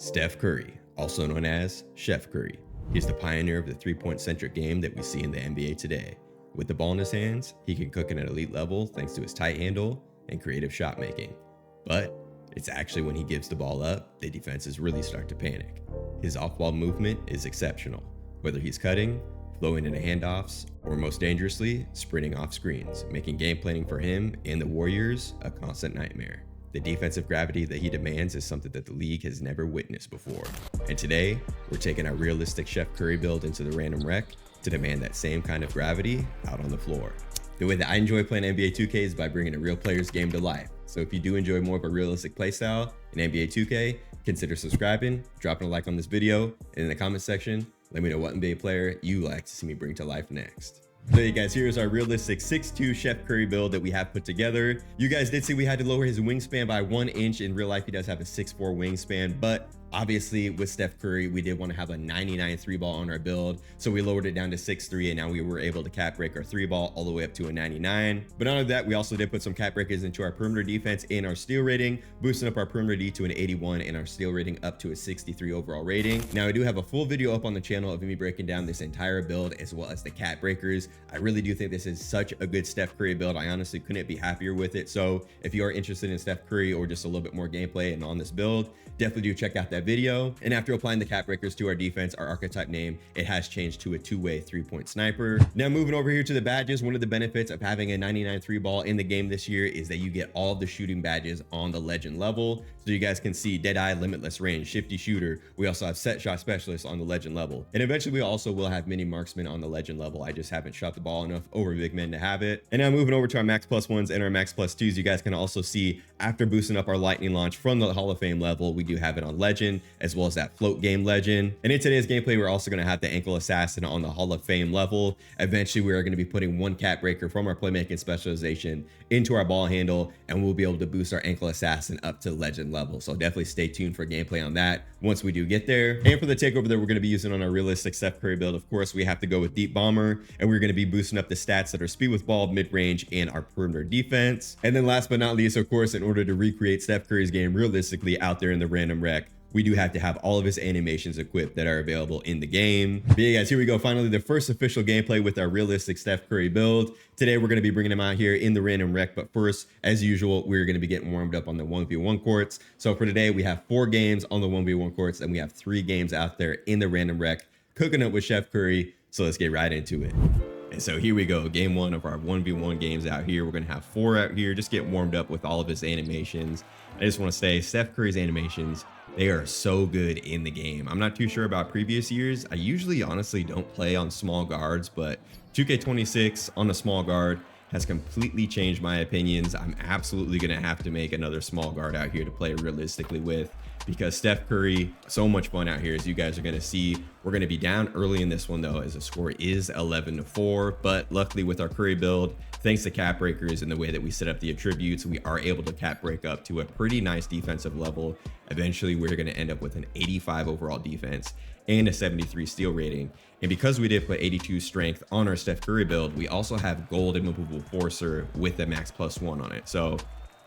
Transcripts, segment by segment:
Steph Curry, also known as Chef Curry. He's the pioneer of the three-point centric game that we see in the NBA today. With the ball in his hands, he can cook at an elite level thanks to his tight handle and creative shot making. But it's actually when he gives the ball up, the defenses really start to panic. His off-ball movement is exceptional, whether he's cutting, flowing into handoffs, or most dangerously, sprinting off screens, making game planning for him and the Warriors a constant nightmare. The defensive gravity that he demands is something that the league has never witnessed before. And today, we're taking our realistic Chef Curry build into the random rec to demand that same kind of gravity out on the floor. The way that I enjoy playing NBA 2K is by bringing a real player's game to life. So if you do enjoy more of a realistic playstyle in NBA 2K, consider subscribing, dropping a like on this video, and in the comment section, let me know what NBA player you like to see me bring to life next. So you guys, here's our realistic 6'2" Chef Curry build that we have put together. You guys did see we had to lower his wingspan by 1 inch. In real life, he does have a 6'4" wingspan, but obviously with Steph Curry, we did want to have a 99 3 ball on our build. So we lowered it down to 6'3", and now we were able to cap break our 3 ball all the way up to a 99. But not only that, we also did put some cap breakers into our perimeter defense and our steal rating, boosting up our perimeter D to an 81 and our steal rating up to a 63 overall rating. Now I do have a full video up on the channel of me breaking down this entire build as well as the cap breakers. I really do think this is such a good Steph Curry build. I honestly couldn't be happier with it. So if you are interested in Steph Curry or just a little bit more gameplay and on this build, definitely do check out that video. And after applying the cap breakers to our defense, our archetype name, it has changed to a 2-way 3-point sniper. Now moving over here to the badges, one of the benefits of having a 99 3 ball in the game this year is that you get all of the shooting badges on the legend level. So you guys can see Deadeye, Limitless Range, Shifty Shooter. We also have Set Shot Specialist on the legend level. And eventually we also will have Mini Marksman on the legend level. I just haven't shot the ball enough over big men to have it. And now moving over to our Max Plus Ones and our Max Plus Twos, you guys can also see after boosting up our Lightning Launch from the Hall of Fame level, we do have it on legend as well as that float game legend. And in today's gameplay, we're also going to have the Ankle Assassin on the Hall of Fame level. Eventually, we are going to be putting one cap breaker from our playmaking specialization into our ball handle, and we'll be able to boost our Ankle Assassin up to legend level. So definitely stay tuned for gameplay on that once we do get there. And for the takeover that we're going to be using on our realistic Steph Curry build, of course, we have to go with Deep Bomber, and we're going to be boosting up the stats that are speed with ball, mid-range, and our perimeter defense. And then last but not least, of course, in order to recreate Steph Curry's game realistically out there in the random rec, we do have to have all of his animations equipped that are available in the game. But yeah, guys, here we go. Finally, the first official gameplay with our realistic Steph Curry build. Today, we're going to be bringing him out here in the random rec. But first, as usual, we're going to be getting warmed up on the 1v1 courts. So for today, we have 4 games on the 1v1 courts, and we have 3 games out there in the random rec, cooking up with Chef Curry. So let's get right into it. And so here we go, game 1 of our 1v1 games out here. We're going to have 4 out here, just get warmed up with all of his animations. I just want to say Steph Curry's animations, they are so good in the game. I'm not too sure about previous years. I usually honestly don't play on small guards, but 2K26 on a small guard has completely changed my opinions. I'm absolutely going to have to make another small guard out here to play realistically with, because Steph Curry, so much fun out here, as you guys are going to see. We're going to be down early in this one though, as the score is 11-4, but luckily with our Curry build, thanks to cap breakers and the way that we set up the attributes, we are able to cap break up to a pretty nice defensive level. Eventually, we're going to end up with an 85 overall defense and a 73 steal rating. And because we did put 82 strength on our Steph Curry build, we also have gold immovable forcer with the max +1 on it. So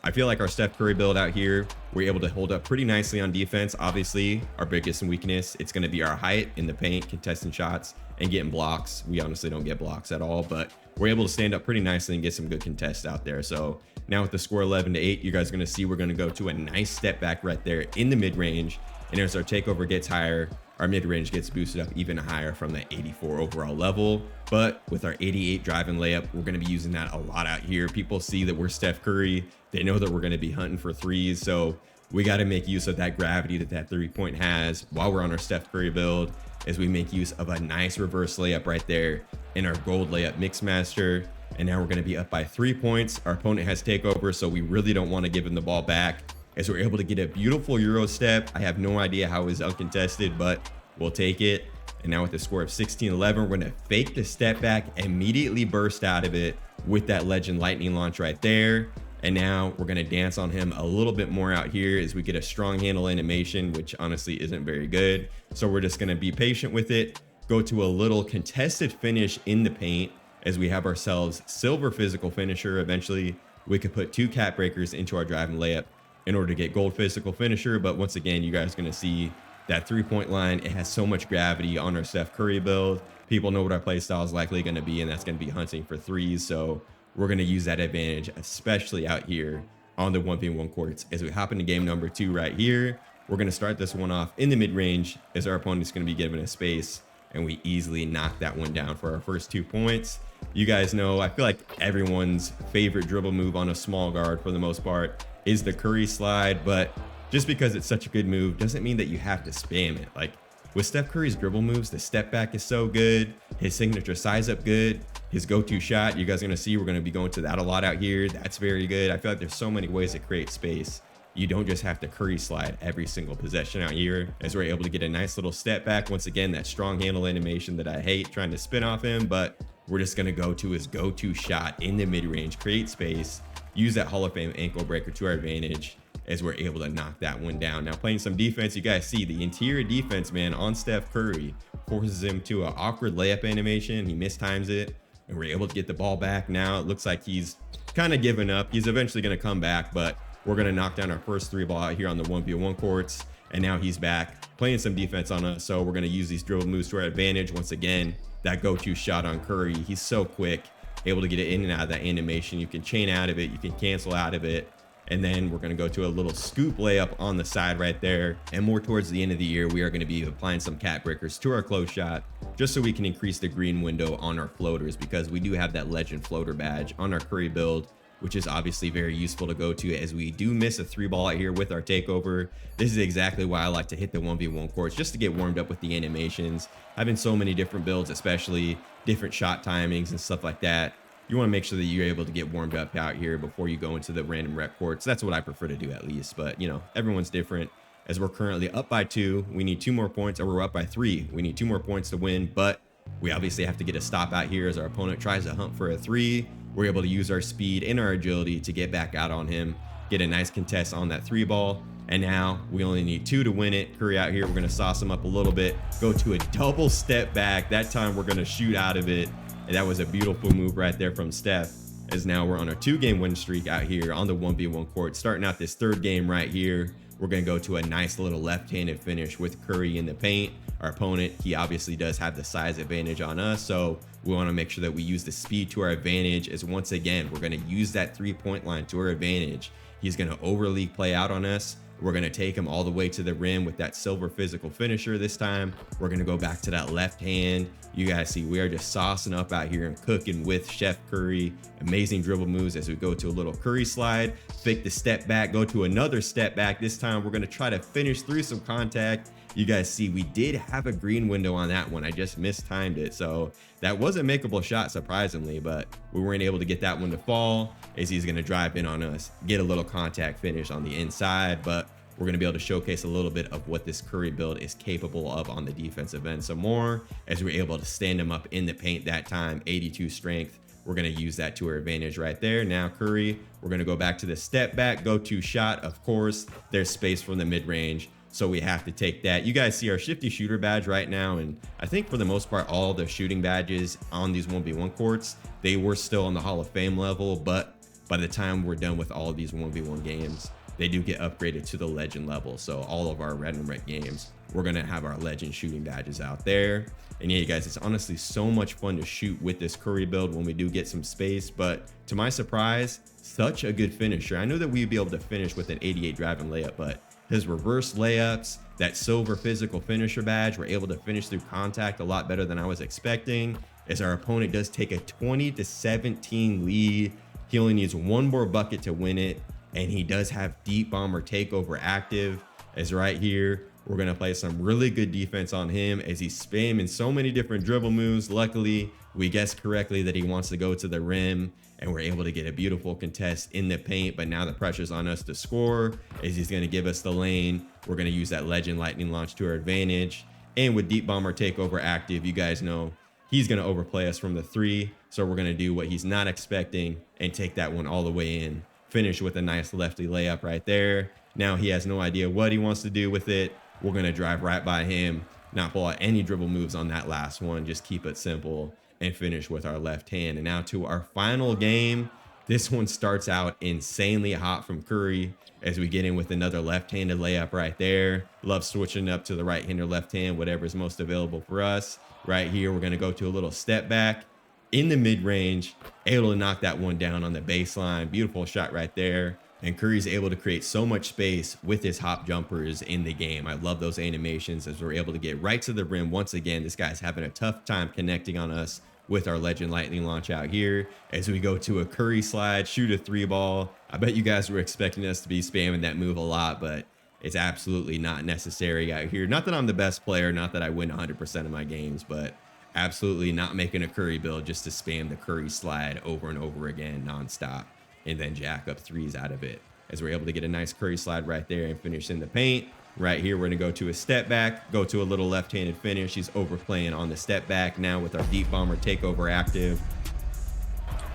I feel like our Steph Curry build out here, we're able to hold up pretty nicely on defense. Obviously, our biggest weakness, it's going to be our height in the paint, contesting shots, and getting blocks. We honestly don't get blocks at all, but we're able to stand up pretty nicely and get some good contests out there. So now with the score 11-8, you guys are going to see we're going to go to a nice step back right there in the mid-range. And as our takeover gets higher, our mid-range gets boosted up even higher from the 84 overall level. But with our 88 drive and layup, we're going to be using that a lot out here. People see that we're Steph Curry. They know that we're going to be hunting for threes. So we got to make use of that gravity that that 3-point has while we're on our Steph Curry build, as we make use of a nice reverse layup right there in our gold layup Mixmaster. And now we're going to be up by 3 points. Our opponent has takeover, so we really don't want to give him the ball back, as we're able to get a beautiful Euro step. I have no idea how it was uncontested, but we'll take it. And now with the score of 16-11, we're going to fake the step back, immediately burst out of it with that legend lightning launch right there. And now we're going to dance on him a little bit more out here as we get a strong handle animation, which honestly isn't very good. So we're just going to be patient with it, go to a little contested finish in the paint as we have ourselves silver physical finisher. Eventually we could put 2 cap breakers into our drive and layup in order to get gold physical finisher. But once again, you guys are going to see that 3-point line. It has so much gravity on our Steph Curry build. People know what our play style is likely going to be, and that's going to be hunting for threes. So we're going to use that advantage, especially out here on the 1v1 courts. As we hop into game number 2 right here, we're going to start this one off in the mid-range as our opponent's going to be given a space, and we easily knock that one down for our first 2 points. You guys know, I feel like everyone's favorite dribble move on a small guard for the most part is the Curry slide, but just because it's such a good move doesn't mean that you have to spam it. Like with Steph Curry's dribble moves, the step back is so good, his signature size up good, his go-to shot, you guys are going to see we're going to be going to that a lot out here. That's very good. I feel like there's so many ways to create space. You don't just have to Curry slide every single possession out here, as we're able to get a nice little step back. Once again, that strong handle animation that I hate trying to spin off him, but we're just going to go to his go-to shot in the mid-range, create space, use that Hall of Fame ankle breaker to our advantage as we're able to knock that one down. Now playing some defense, you guys see the interior defense, man, on Steph Curry forces him to an awkward layup animation. He mistimes it, and we're able to get the ball back. Now it looks like he's kind of given up. He's eventually going to come back, but we're going to knock down our first 3 ball out here on the 1v1 courts. And now he's back playing some defense on us. So we're going to use these dribble moves to our advantage. Once again, that go-to shot on Curry. He's so quick, able to get it in and out of that animation. You can chain out of it. You can cancel out of it. And then we're going to go to a little scoop layup on the side right there. And more towards the end of the year, we are going to be applying some cat breakers to our close shot, just so we can increase the green window on our floaters, because we do have that legend floater badge on our Curry build, which is obviously very useful to go to as we do miss a 3 ball out here with our takeover. This is exactly why I like to hit the 1v1 courts, just to get warmed up with the animations. Having so many different builds, especially different shot timings and stuff like that, you want to make sure that you're able to get warmed up out here before you go into the random rep courts. That's what I prefer to do, at least. But, you know, everyone's different. As we're currently up by 2, we need 2 more points, or we're up by 3. We need 2 more points to win, but we obviously have to get a stop out here as our opponent tries to hunt for a 3. We're able to use our speed and our agility to get back out on him, get a nice contest on that 3 ball. And now we only need 2 to win it. Curry out here, we're going to sauce him up a little bit, go to a double step back. That time we're going to shoot out of it. And that was a beautiful move right there from Steph, as now we're on our 2-game win streak out here on the 1v1 court. Starting out this 3rd game right here, we're going to go to a nice little left-handed finish with Curry in the paint. Our opponent, he obviously does have the size advantage on us, so we want to make sure that we use the speed to our advantage, as once again, we're going to use that 3-point line to our advantage. He's going to overleague play out on us. We're going to take him all the way to the rim with that silver physical finisher this time. We're going to go back to that left hand. You guys see we are just saucing up out here and cooking with Chef Curry. Amazing dribble moves as we go to a little Curry slide, fake the step back, go to another step back. This time we're going to try to finish through some contact. You guys see we did have a green window on that one. I just mistimed it. So that was a makeable shot, surprisingly, but we weren't able to get that one to fall, as he's going to drive in on us, get a little contact finish on the inside. But we're going to be able to showcase a little bit of what this Curry build is capable of on the defensive end some more, as we're able to stand him up in the paint that time. 82 strength. We're going to use that to our advantage right there. Now Curry, we're going to go back to the step back, go to shot. Of course, there's space from the mid range, so we have to take that. You guys see our shifty shooter badge right now, and I think for the most part, all the shooting badges on these 1v1 courts, they were still on the Hall of Fame level, but by the time we're done with all of these 1v1 games, they do get upgraded to the legend level. So all of our random rec games, we're going to have our legend shooting badges out there. And yeah, you guys, it's honestly so much fun to shoot with this Curry build when we do get some space. But to my surprise, such a good finisher. I knew that we'd be able to finish with an 88 driving layup, but his reverse layups, that silver physical finisher badge, we're able to finish through contact a lot better than I was expecting, as our opponent does take a 20-17 lead. He only needs 1 more bucket to win it. And he does have deep bomber takeover active, as right here, we're going to play some really good defense on him as he's spamming so many different dribble moves. Luckily, we guessed correctly that he wants to go to the rim, and we're able to get a beautiful contest in the paint. But now the pressure's on us to score, as he's going to give us the lane. We're going to use that legend lightning launch to our advantage. And with deep bomber takeover active, you guys know he's going to overplay us from the 3. So we're going to do what he's not expecting and take that one all the way in. Finish with a nice lefty layup right there. Now he has no idea what he wants to do with it. We're going to drive right by him, not pull out any dribble moves on that last one, just keep it simple and finish with our left hand. And now to our final game. This one starts out insanely hot from Curry as we get in with another left-handed layup right there. Love switching up to the right hand or left hand, whatever is most available for us. Right here, we're going to go to a little step back in the mid-range, able to knock that one down on the baseline. Beautiful shot right there. And Curry's able to create so much space with his hop jumpers in the game. I love those animations as we're able to get right to the rim. Once again, this guy's having a tough time connecting on us with our legend lightning launch out here as we go to a Curry slide, shoot a 3-ball. I bet you guys were expecting us to be spamming that move a lot, but it's absolutely not necessary out here. Not that I'm the best player, not that I win 100% of my games, but absolutely not making a Curry build just to spam the Curry slide over and over again nonstop and then jack up threes out of it. As we're able to get a nice Curry slide right there and finish in the paint. Right here, we're gonna go to a step back, go to a little left-handed finish. He's overplaying on the step back now with our deep bomber takeover active.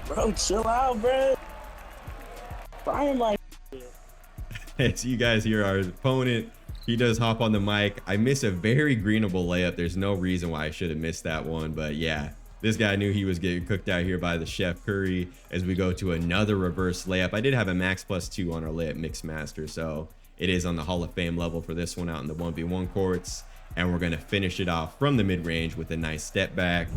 Bro, chill out, bro. Fine like As you guys hear our opponent, he does hop on the mic. I miss a very greenable layup. There's no reason why I should have missed that one, but yeah, this guy knew he was getting cooked out here by the chef Curry as we go to another reverse layup. I did have a max +2 on our layup mix master, so it is on the Hall of Fame level for this one out in the 1v1 courts. And we're going to finish it off from the mid-range with a nice step back.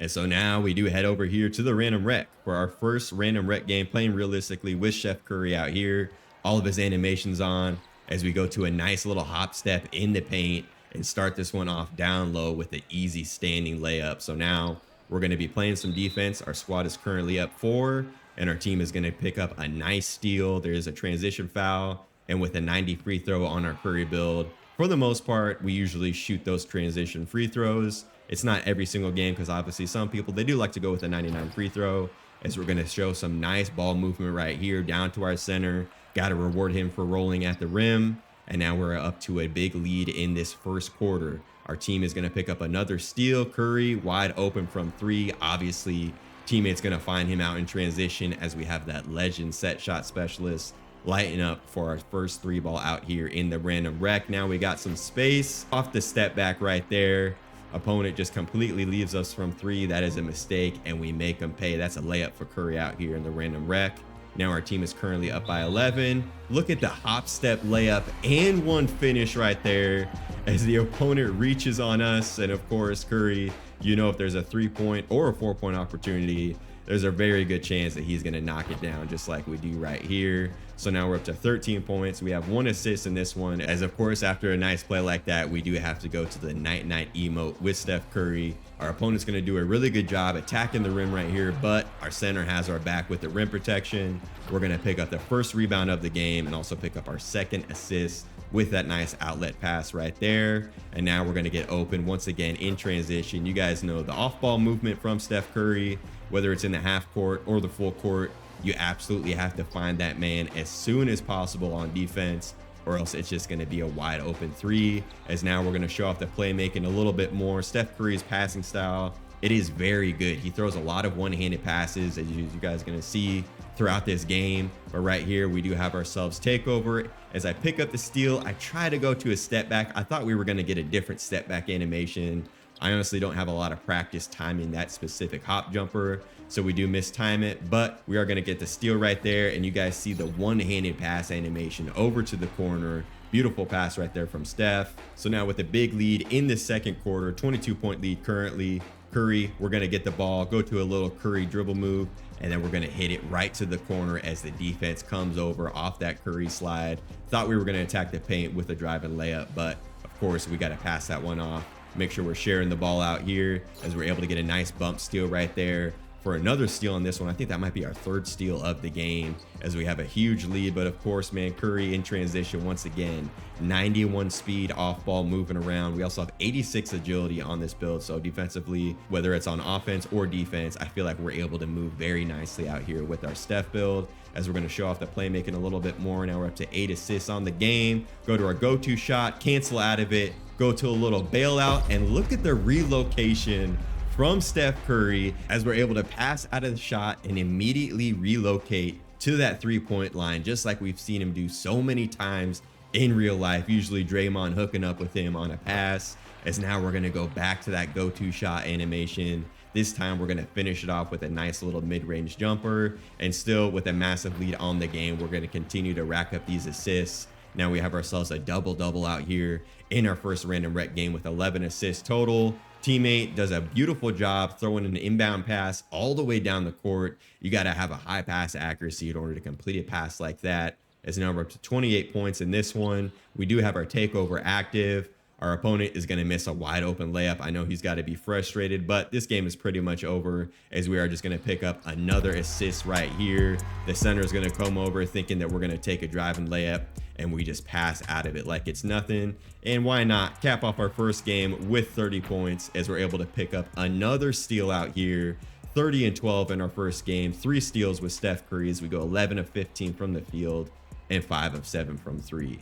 And so now we do head over here to the random rec for our first random rec game, playing realistically with Chef Curry out here. All of his animations on as we go to a nice little hop step in the paint and start this one off down low with an easy standing layup. So now we're going to be playing some defense. Our squad is currently up 4, and our team is going to pick up a nice steal. There is a transition foul, and with a 90 free throw on our Curry build, for the most part, we usually shoot those transition free throws. It's not every single game because obviously some people, they do like to go with a 99 free throw, as we're going to show some nice ball movement right here down to our center. Got to reward him for rolling at the rim. And now we're up to a big lead in this first quarter. Our team is going to pick up another steal. Curry wide open from 3. Obviously, teammates going to find him out in transition as we have that legend set shot specialist lighting up for our first 3-ball out here in the random rec. Now we got some space off the step back right there. Opponent just completely leaves us from 3. That is a mistake, and we make him pay. That's a layup for Curry out here in the random rec. Now our team is currently up by 11. Look at the hop step layup and one finish right there as the opponent reaches on us. And of course, Curry, you know, if there's a 3-point or a 4-point opportunity, there's a very good chance that he's going to knock it down just like we do right here. So now we're up to 13 points. We have 1 assist in this one, as of course, after a nice play like that, we do have to go to the night-night emote with Steph Curry. Our opponent's going to do a really good job attacking the rim right here, but our center has our back with the rim protection. We're going to pick up the first rebound of the game and also pick up our 2nd assist with that nice outlet pass right there. And now we're going to get open once again in transition. You guys know the off-ball movement from Steph Curry, whether it's in the half court or the full court, you absolutely have to find that man as soon as possible on defense, or else it's just going to be a wide open 3. As now we're going to show off the playmaking a little bit more. Steph Curry's passing style, it is very good. He throws a lot of one-handed passes, as you guys are going to see throughout this game. But right here, we do have ourselves takeover. As I pick up the steal, I try to go to a step back. I thought we were going to get a different step back animation. I honestly don't have a lot of practice timing that specific hop jumper, so we do mistime it, but we are going to get the steal right there. And you guys see the one-handed pass animation over to the corner. Beautiful pass right there from Steph. So now with a big lead in the second quarter, 22-point lead currently. Curry, we're going to get the ball, go to a little Curry dribble move, and then we're going to hit it right to the corner as the defense comes over off that Curry slide. Thought we were going to attack the paint with a driving layup, but of course we got to pass that one off. Make sure we're sharing the ball out here as we're able to get a nice bump steal right there for another steal on this one. I think that might be our 3rd steal of the game as we have a huge lead. But of course, man, Curry in transition once again, 91 speed off ball moving around. We also have 86 agility on this build. So defensively, whether it's on offense or defense, I feel like we're able to move very nicely out here with our Steph build. As we're going to show off the playmaking a little bit more. Now we're up to 8 assists on the game. Go to our go-to shot, cancel out of it, go to a little bailout, and look at the relocation from Steph Curry as we're able to pass out of the shot and immediately relocate to that 3-point line, just like we've seen him do so many times in real life. Usually Draymond hooking up with him on a pass, as now we're going to go back to that go-to shot animation. This time we're going to finish it off with a nice little mid-range jumper, and still with a massive lead on the game, we're going to continue to rack up these assists. Now we have ourselves a double-double out here in our first random rec game with 11 assists total. Teammate does a beautiful job throwing an inbound pass all the way down the court. You got to have a high pass accuracy in order to complete a pass like that. As now we're up to 28 points in this one. We do have our takeover active. Our opponent is going to miss a wide open layup. I know he's got to be frustrated, but this game is pretty much over as we are just going to pick up another assist right here. The center is going to come over thinking that we're going to take a driving layup, and we just pass out of it like it's nothing. And why not cap off our first game with 30 points as we're able to pick up another steal out here. 30 and 12 in our first game, 3 steals with Steph Curry as we go 11 of 15 from the field and 5 of 7 from 3.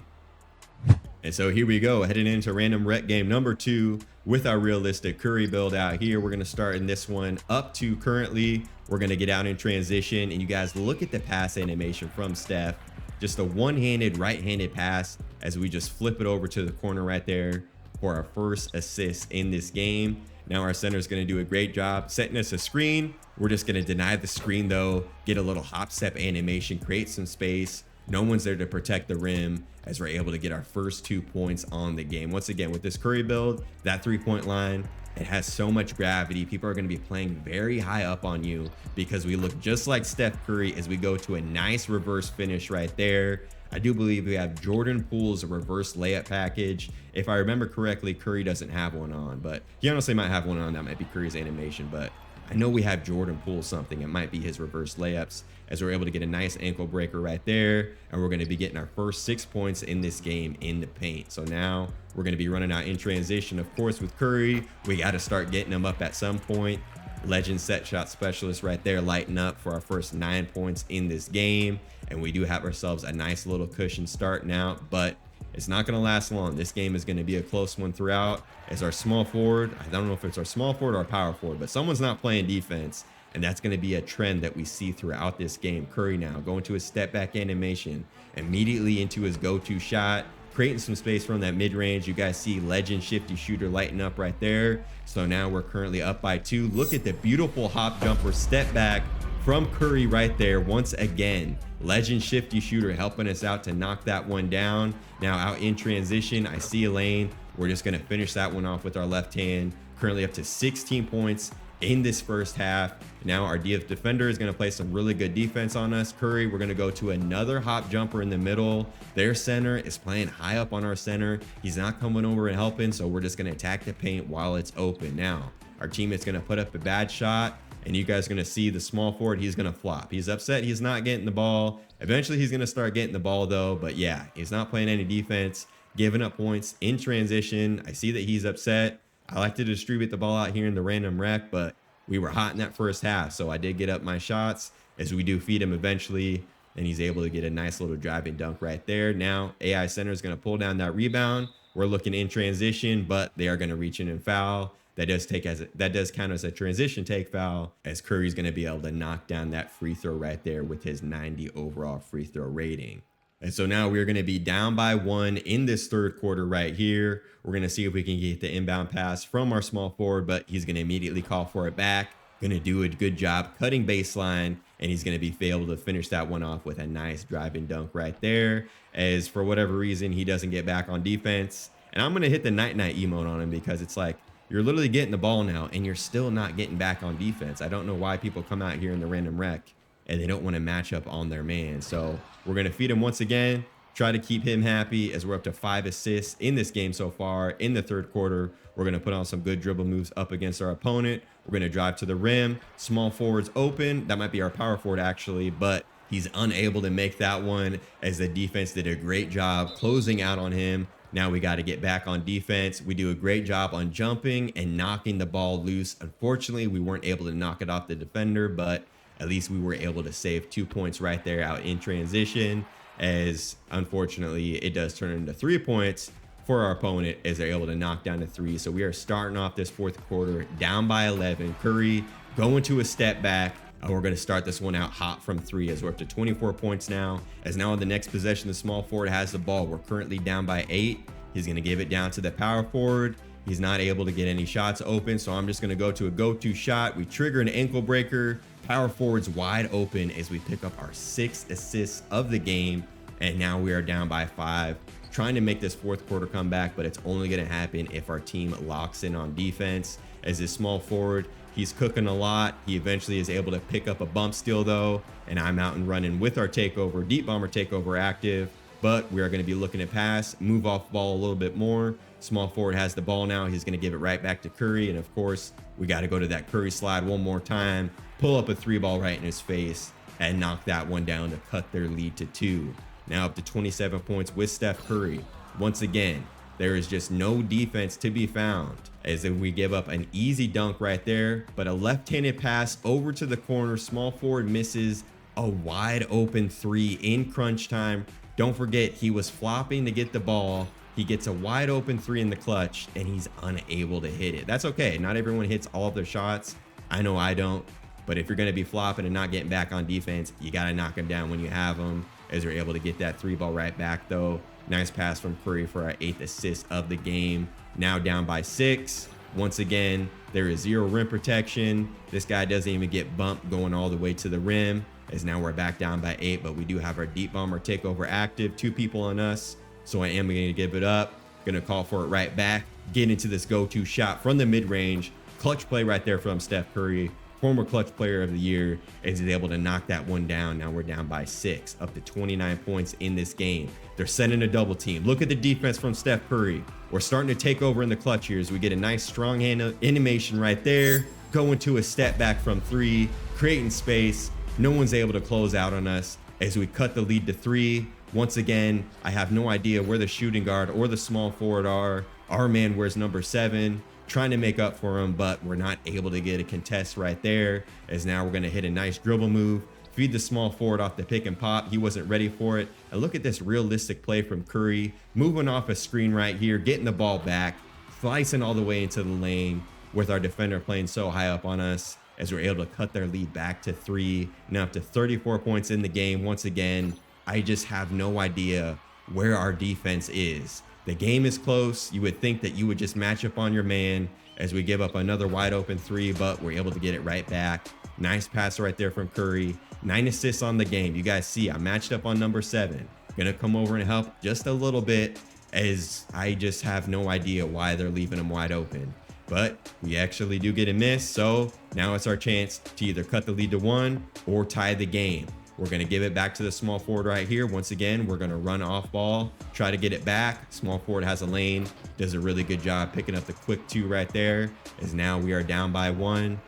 And so here we go, heading into random rec game number 2 with our realistic Curry build out here. We're going to start in this one up to currently. We're going to get out in transition, and you guys look at the pass animation from Steph. Just a one-handed right-handed pass as we just flip it over to the corner right there for our first assist in this game. Now our center is going to do a great job setting us a screen. We're just going to deny the screen though, get a little hop step animation, create some space. No one's there to protect the rim as we're able to get our first 2 points on the game. Once again, with this Curry build, that 3-point line, it has so much gravity. People are going to be playing very high up on you because we look just like Steph Curry as we go to a nice reverse finish right there. I do believe we have Jordan Poole's reverse layup package. If I remember correctly, Curry doesn't have one on, but he honestly might have one on. That might be Curry's animation, but I know we have Jordan Poole something. It might be his reverse layups as we're able to get a nice ankle breaker right there. And we're going to be getting our first 6 points in this game in the paint. So now we're going to be running out in transition. Of course, with Curry, we got to start getting him up at some point. Legend set shot specialist right there lighting up for our first 9 points in this game. And we do have ourselves a nice little cushion starting out, but it's not going to last long. This game is going to be a close one throughout. As our small forward, I don't know if it's our small forward or our power forward, but someone's not playing defense. And that's going to be a trend that we see throughout this game. Curry now going to his step back animation, immediately into his go-to shot, creating some space from that mid-range. You guys see legend shifty shooter lighting up right there. So now we're currently up by 2. Look at the beautiful hop jumper step back from Curry right there. Once again, legend shifty shooter helping us out to knock that one down. Now out in transition, I see a lane. We're just going to finish that one off with our left hand. Currently up to 16 points in this first half. Now our defender is going to play some really good defense on us. Curry, we're going to go to another hop jumper in the middle. Their center is playing high up on our center. He's not coming over and helping, so we're just going to attack the paint while it's open. Now our teammate's going to put up a bad shot, and you guys are going to see the small forward, he's going to flop. He's upset he's not getting the ball. Eventually he's going to start getting the ball though, but yeah, he's not playing any defense, giving up points in transition. I see that he's upset. I like to distribute the ball out here in the random rec, but we were hot in that first half, so I did get up my shots as we do feed him eventually, and he's able to get a nice little driving dunk right there. Now AI center is going to pull down that rebound. We're looking in transition, but they are going to reach in and foul. That does count as a transition take foul, as Curry's going to be able to knock down that free throw right there with his 90 overall free throw rating. And so now we're going to be down by 1 in this third quarter right here. We're going to see if we can get the inbound pass from our small forward, but he's going to immediately call for it back. Going to do a good job cutting baseline, and he's going to be able to finish that one off with a nice driving dunk right there. As for whatever reason, he doesn't get back on defense. And I'm going to hit the night-night emote on him because it's like, you're literally getting the ball now, and you're still not getting back on defense. I don't know why people come out here in the random rec and they don't want to match up on their man. So we're going to feed him once again, try to keep him happy as we're up to 5 assists in this game so far. In the third quarter, we're going to put on some good dribble moves up against our opponent. We're going to drive to the rim. Small forward's open. That might be our power forward actually, but he's unable to make that one as the defense did a great job closing out on him. Now we got to get back on defense. We do a great job on jumping and knocking the ball loose. Unfortunately, we weren't able to knock it off the defender, but at least we were able to save 2 points right there out in transition, as unfortunately it does turn into 3 points for our opponent as they're able to knock down the 3. So we are starting off this fourth quarter down by 11. Curry going to a step back. We're going to start this one out hot from 3 as we're up to 24 points now. As now on the next possession, the small forward has the ball. We're currently down by 8. He's going to give it down to the power forward. He's not able to get any shots open, so I'm just going to go to a go-to shot. We trigger an ankle breaker. Power forward's wide open as we pick up our 6th assists of the game, and now we are down by 5. Trying to make this fourth quarter comeback, but it's only going to happen if our team locks in on defense. As this small forward, he's cooking a lot. He eventually is able to pick up a bump steal though, and I'm out and running with our takeover, deep bomber takeover active, but we are going to be looking to pass, move off ball a little bit more. Small forward has the ball now. He's going to give it right back to Curry, and of course, we got to go to that Curry slide one more time, pull up a 3-ball right in his face, and knock that one down to cut their lead to 2. Now up to 27 points with Steph Curry. Once again, there is just no defense to be found as we give up an easy dunk right there, but a left-handed pass over to the corner. Small forward misses a wide open 3 in crunch time. Don't forget, he was flopping to get the ball. He gets a wide open 3 in the clutch and he's unable to hit it. That's okay. Not everyone hits all of their shots. I know I don't, but if you're going to be flopping and not getting back on defense, you got to knock them down when you have them, as they're able to get that 3-ball right back though. Nice pass from Curry for our 8th assist of the game. Now down by 6. Once again, there is 0 rim protection. This guy doesn't even get bumped going all the way to the rim, as now we're back down by 8, but we do have our deep bomber takeover active. 2 people on us, so I am going to give it up. Going to call for it right back. Get into this go-to shot from the mid-range. Clutch play right there from Steph Curry, former clutch player of the year, as he's able to knock that one down. Now we're down by 6, up to 29 points in this game. They're sending a double team. Look at the defense from Steph Curry. We're starting to take over in the clutch here as we get a nice strong hand animation right there. Going to a step back from 3, creating space. No one's able to close out on us as we cut the lead to 3. Once again, I have no idea where the shooting guard or the small forward are. Our man wears number 7, trying to make up for him, but we're not able to get a contest right there, as now we're going to hit a nice dribble move, feed the small forward off the pick and pop. He wasn't ready for it. And look at this realistic play from Curry, moving off a screen right here, getting the ball back, slicing all the way into the lane with our defender playing so high up on us, as we're able to cut their lead back to 3, now up to 34 points in the game. Once again, I just have no idea where our defense is. The game is close. You would think that you would just match up on your man, as we give up another wide open 3, but we're able to get it right back. Nice pass right there from Curry. 9 assists on the game. You guys see I matched up on number 7. Gonna come over and help just a little bit, as I just have no idea why they're leaving him wide open. But we actually do get a miss, so now it's our chance to either cut the lead to 1 or tie the game. We're going to give it back to the small forward right here. Once again, we're going to run off ball, try to get it back. Small forward has a lane, does a really good job picking up the quick 2 right there, as now we are down by 1.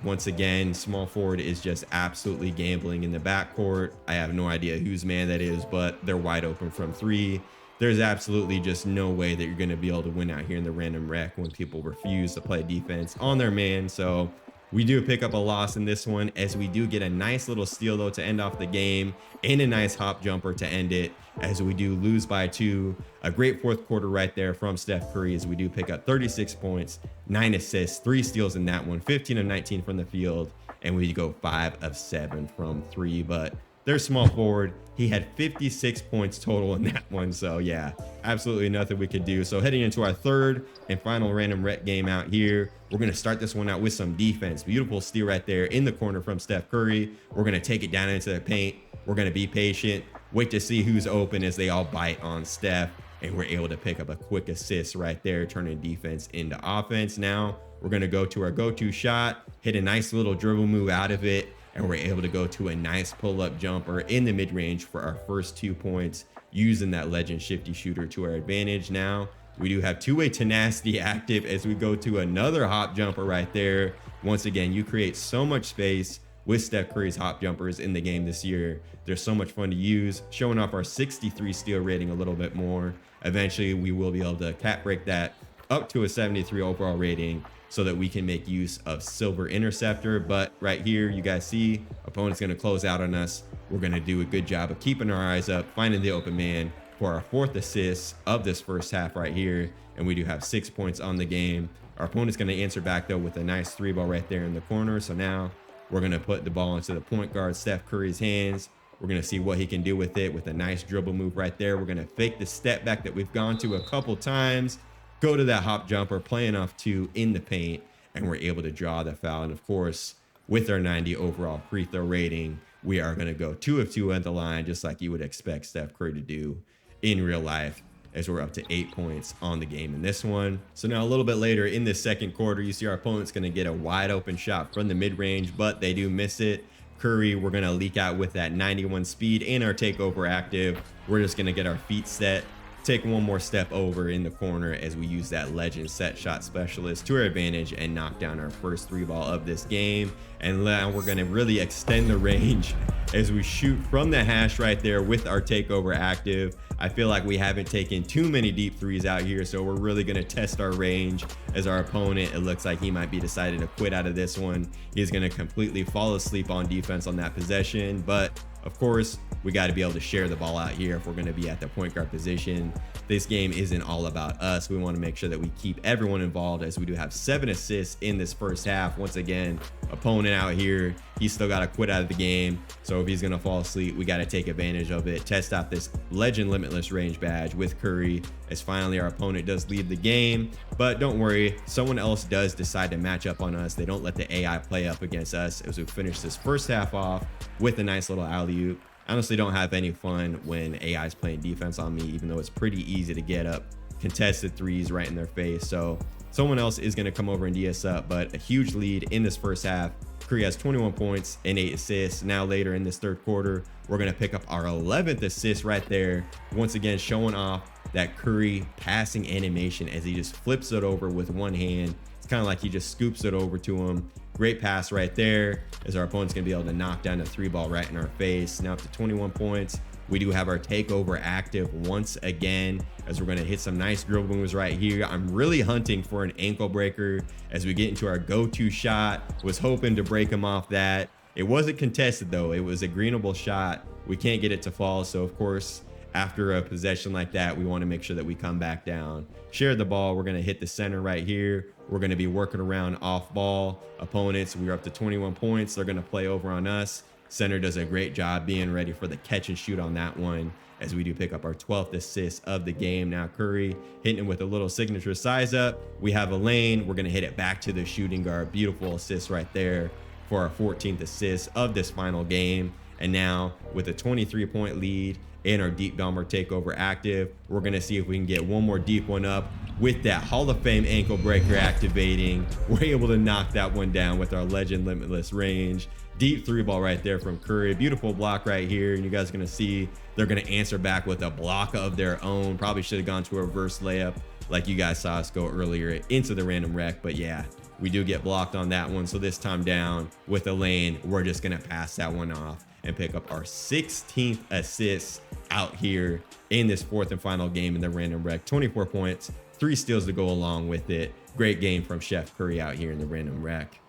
Once again, small forward is just absolutely gambling in the backcourt. I have no idea whose man that is, but they're wide open from 3. There's absolutely just no way that you're going to be able to win out here in the random rec when people refuse to play defense on their man. So we do pick up a loss in this one, as we do get a nice little steal though to end off the game, and a nice hop jumper to end it, as we do lose by 2. A great fourth quarter right there from Steph Curry, as we do pick up 36 points, 9 assists, 3 steals in that one, 15 of 19 from the field, and we go 5 of 7 from 3. But their small forward, he had 56 points total in that one. So yeah, absolutely nothing we could do. So heading into our 3rd and final random rec game out here, we're going to start this one out with some defense. Beautiful steal right there in the corner from Steph Curry. We're going to take it down into the paint. We're going to be patient, wait to see who's open, as they all bite on Steph, and we're able to pick up a quick assist right there, turning defense into offense. Now we're going to go to our go-to shot, hit a nice little dribble move out of it, and we're able to go to a nice pull-up jumper in the mid-range for our first 2 points, using that legend shifty shooter to our advantage. Now we do have two-way tenacity active, as we go to another hop jumper right there. Once again, you create so much space with Steph Curry's hop jumpers in the game this year. They're so much fun to use, showing off our 63 steal rating a little bit more. Eventually we will be able to cap break that up to a 73 overall rating, so that we can make use of silver interceptor. But right here, you guys see opponent's going to close out on us. We're going to do a good job of keeping our eyes up, finding the open man for our 4th assist of this first half right here, and we do have 6 points on the game. Our opponent's going to answer back though with a nice 3-ball right there in the corner. So now we're going to put the ball into the point guard Steph Curry's hands. We're going to see what he can do with it, with a nice dribble move right there. We're going to fake the step back that we've gone to a couple times, go to that hop jumper, playing off 2 in the paint, and we're able to draw the foul. And of course, with our 90 overall free throw rating, we are going to go 2 of 2 at the line, just like you would expect Steph Curry to do in real life, as we're up to 8 points on the game in this one. So now a little bit later in this second quarter, you see our opponent's going to get a wide open shot from the mid-range, but they do miss it. Curry, we're going to leak out with that 91 speed and our takeover active. We're just going to get our feet set, take one more step over in the corner as we use that legend set shot specialist to our advantage and knock down our first 3-ball of this game. And now we're going to really extend the range as we shoot from the hash right there with our takeover active. I feel like we haven't taken too many deep threes out here, so we're really going to test our range as our opponent, it looks like he might be deciding to quit out of this one. He's going to completely fall asleep on defense on that possession, but of course, we got to be able to share the ball out here if we're going to be at the point guard position. This game isn't all about us. We want to make sure that we keep everyone involved, as we do have 7 assists in this first half. Once again, opponent out here, he's still got to quit out of the game. So if he's going to fall asleep, we got to take advantage of it. Test out this legend limitless range badge with Curry, as finally our opponent does leave the game. But don't worry, someone else does decide to match up on us. They don't let the AI play up against us, as we finish this first half off with a nice little alley-oop. I honestly don't have any fun when AI is playing defense on me, even though it's pretty easy to get up contested threes right in their face. So someone else is going to come over and D us up, but a huge lead in this first half. Curry has 21 points and 8 assists. Now later in this third quarter, we're going to pick up our 11th assist right there. Once again, showing off that Curry passing animation as he just flips it over with one hand. It's kind of like he just scoops it over to him. Great pass right there, as our opponent's gonna be able to knock down a 3-ball right in our face. Now up to 21 points. We do have our takeover active once again, as we're gonna hit some nice dribble moves right here. I'm really hunting for an ankle breaker as we get into our go-to shot. Was hoping to break him off that. It wasn't contested though. It was a greenable shot. We can't get it to fall. So of course, after a possession like that, we want to make sure that we come back down, share the ball. We're going to hit the center right here. We're going to be working around off ball opponents. We're up to 21 points. They're going to play over on us. Center does a great job being ready for the catch and shoot on that one, as we do pick up our 12th assist of the game. Now Curry hitting it with a little signature size up. We have a lane. We're going to hit it back to the shooting guard. Beautiful assist right there for our 14th assist of this final game. And now with a 23-point lead and our deep bomber takeover active, we're going to see if we can get one more deep one up with that Hall of Fame ankle breaker activating. We're able to knock that one down with our legend limitless range. Deep 3-ball right there from Curry. Beautiful block right here. And you guys are going to see they're going to answer back with a block of their own. Probably should have gone to a reverse layup like you guys saw us go earlier into the random wreck. But yeah, we do get blocked on that one. So this time down with a lane, we're just going to pass that one off and pick up our 16th assist out here in this fourth and final game in the random wreck. 24 points, 3 steals to go along with it. Great game from Chef Curry out here in the random wreck.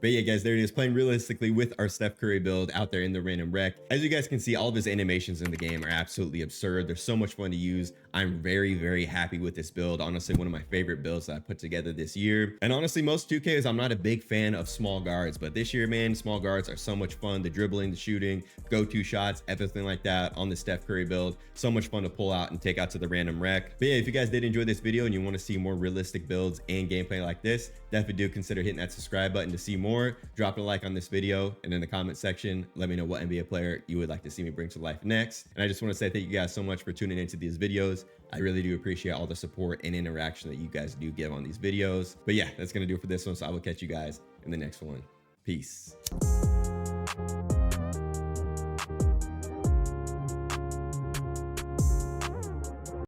But yeah, guys, there it is, playing realistically with our Steph Curry build out there in the random wreck. As you guys can see, all of his animations in the game are absolutely absurd. They're so much fun to use. I'm very, very happy with this build. Honestly, one of my favorite builds that I put together this year. And honestly, most 2Ks, I'm not a big fan of small guards, but this year, man, small guards are so much fun. The dribbling, the shooting, go-to shots, everything like that on the Steph Curry build. So much fun to pull out and take out to the random wreck. But yeah, if you guys did enjoy this video and you want to see more realistic builds and gameplay like this, definitely do consider hitting that subscribe button to see more. Drop a like on this video, and in the comment section, let me know what NBA player you would like to see me bring to life next. And I just want to say thank you guys so much for tuning into these videos. I really do appreciate all the support and interaction that you guys do give on these videos. But yeah, that's going to do it for this one. So I will catch you guys in the next one. Peace.